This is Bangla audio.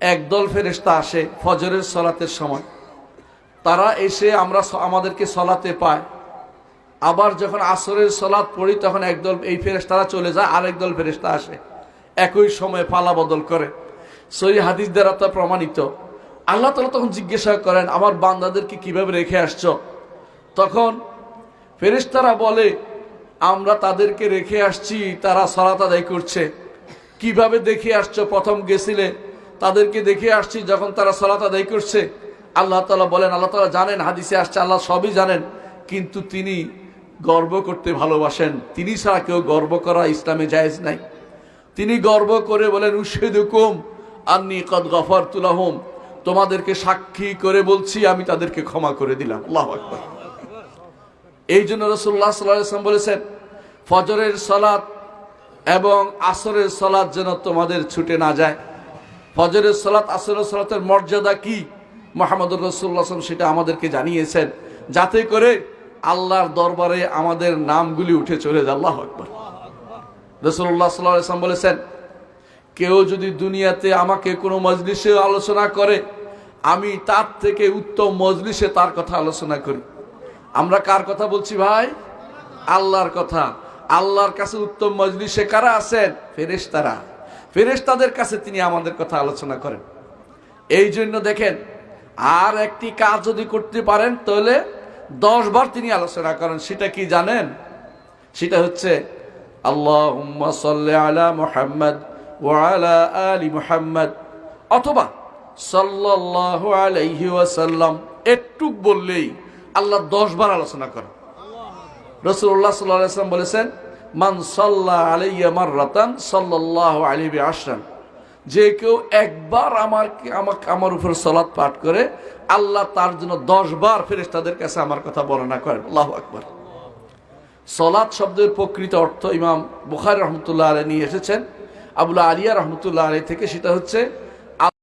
একদল ফেরেশতা আসে ফজরের সলাতের সময়, তারা এসে আমাদেরকে সলাতে পায়। আবার যখন আসরের সলাত পড়ি তখন একদল এই ফেরেশতারা চলে যায়, আরেক দল ফেরেশতা আসে, একই সময়ে পালা বদল করে। সহি হাদিস দ্বারা তা প্রমাণিত। আল্লাহ তাআলা তখন জিজ্ঞাসা করেন, আমার বান্দাদেরকে কিভাবে রেখে আসছো? তখন ফেরেশতারা বলে, আমরা তাদেরকে রেখে আসছি, তারা সালাত আদায় করছে। কিভাবে দেখে আসছো? প্রথম গেছিলে, তাদেরকে দেখে আসছি যখন তারা সালাত আদায় করছে। আল্লাহ তাআলা বলেন, আল্লাহ তাআলা জানেন, হাদিসে আসছে আল্লাহ সবই জানেন, কিন্তু তিনি গর্ব করতে ভালোবাসেন। তিনি ছাড়া কেউ গর্ব করা ইসলামে জায়েজ নাই। তিনি গর্ব করে বলেন, উশহিদুকুম আন্নী কদ গফারতু লাহুম, তোমাদেরকে সাক্ষী করে বলছি আমি তাদেরকে ক্ষমা করে দিলাম। আল্লাহু আকবার। এই জন্য রাসূলুল্লাহ সাল্লাল্লাহু আলাইহি ওয়াসাল্লাম বলেছেন, ফজরের সালাত এবং আসরের সালাত যেন তোমাদের ছুটে না যায়। ফজরের সালাত আসরের সালাতের মর্যাদা কি মুহাম্মদুর রাসূলুল্লাহ সাল্লাল্লাহু আলাইহি ওয়াসাল্লাম সেটা আমাদেরকে জানিয়েছেন, যাতে করে আল্লাহর দরবারে আমাদের নামগুলি উঠে চলে যায়। আল্লাহু আকবার। রাসূলুল্লাহ সাল্লাল্লাহু আলাইহি ওয়াসাল্লাম বলেছেন, কেউ যদি দুনিয়াতে আমাকে কোনো মজলিসে আলোচনা করে, আমি তার থেকে উত্তম মজলিসে তার কথা আলোচনা করি। আমরা কার কথা বলছি ভাই? আল্লাহর কথা। আল্লাহর কাছে উত্তম মজলিসে কারা আছেন? ফেরেশতারা। ফেরেশতাদের কাছে তিনি আমাদের কথা আলোচনা করেন। এই জন্য দেখেন, আর একটি কাজ যদি করতে পারেন তাহলে 10 বার তিনি আলোচনা করেন। সেটা কি জানেন? সেটা হচ্ছে আল্লাহুম্মা সাল্লি আলা মুহাম্মাদ ওয়া আলা আলি মুহাম্মাদ, অথবা সাল্লাল্লাহু আলাইহি ওয়াসাল্লাম। একটু বললেই আল্লাহ 10 বার আলোচনা করেন। রাসূলুল্লাহ সাল্লাল্লাহু আলাইহি ওয়াসাল্লাম বলেছেন, মান সাল্লা আলাইয়া মাররাতান সাল্লাল্লাহু আলাইহি বিআশরান, যে কেউ একবার আমার উপর সালাত পাঠ করে, আল্লাহ তার জন্য 10 বার ফেরেশতাদের কাছে আমার কথা বর্ণনা করেন। আল্লাহু আকবার। সালাত শব্দের প্রকৃত অর্থ ইমাম বুখারী রাহমাতুল্লাহ আলাইহি নিয়ে এসেছেন আবুল আলিয়া রাহমাতুল্লাহ আলাইহি থেকে। সেটা হচ্ছে